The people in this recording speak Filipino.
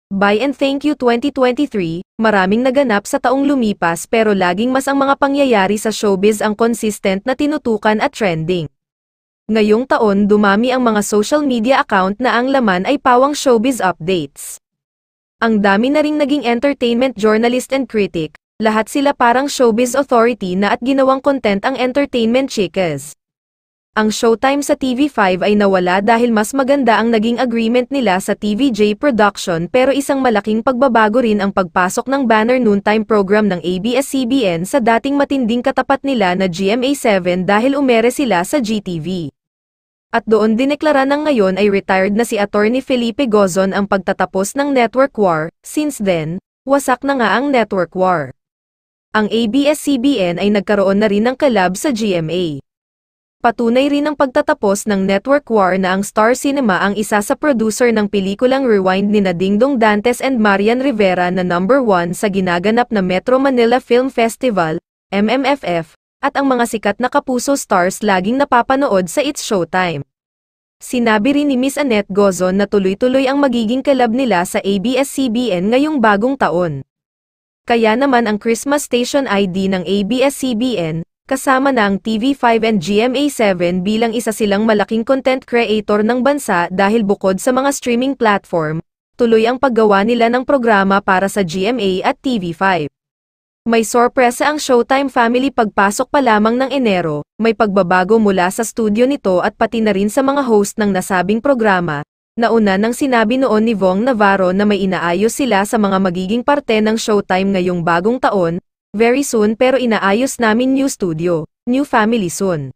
Bye and thank you 2023, maraming naganap sa taong lumipas pero laging mas ang mga pangyayari sa showbiz ang consistent na tinutukan at trending. Ngayong taon dumami ang mga social media account na ang laman ay pawang showbiz updates. Ang dami na ring naging entertainment journalist and critic, lahat sila parang showbiz authority na at ginawang content ang entertainment chikas. Ang showtime sa TV5 ay nawala dahil mas maganda ang naging agreement nila sa TVJ Production pero isang malaking pagbabago rin ang pagpasok ng banner noontime program ng ABS-CBN sa dating matinding katapat nila na GMA7 dahil umere sila sa GTV. At doon dineklara ng ngayon ay retired na si Attorney Felipe Gozon ang pagtatapos ng network war, since then, wasak na nga ang network war. Ang ABS-CBN ay nagkaroon na rin ng collab sa GMA. Patunay rin ang pagtatapos ng network war na ang Star Cinema ang isa sa producer ng pelikulang Rewind nina Dingdong Dantes and Marian Rivera na #1 sa ginaganap na Metro Manila Film Festival, MMFF, at ang mga sikat na kapuso stars laging napapanood sa It's Showtime. Sinabi rin ni Miss Annette Gozon na tuloy-tuloy ang magiging collab nila sa ABS-CBN ngayong bagong taon. Kaya naman ang Christmas Station ID ng ABS-CBN, kasama na ang TV5 and GMA7 bilang isa silang malaking content creator ng bansa dahil bukod sa mga streaming platform, tuloy ang paggawa nila ng programa para sa GMA at TV5. May sorpresa ang Showtime family pagpasok pa lamang ng Enero, may pagbabago mula sa studio nito at pati na rin sa mga host ng nasabing programa. Nauna nang sinabi noon ni Vong Navarro na may inaayos sila sa mga magiging parte ng Showtime ngayong bagong taon, very soon pero inaayos namin new studio, new family soon.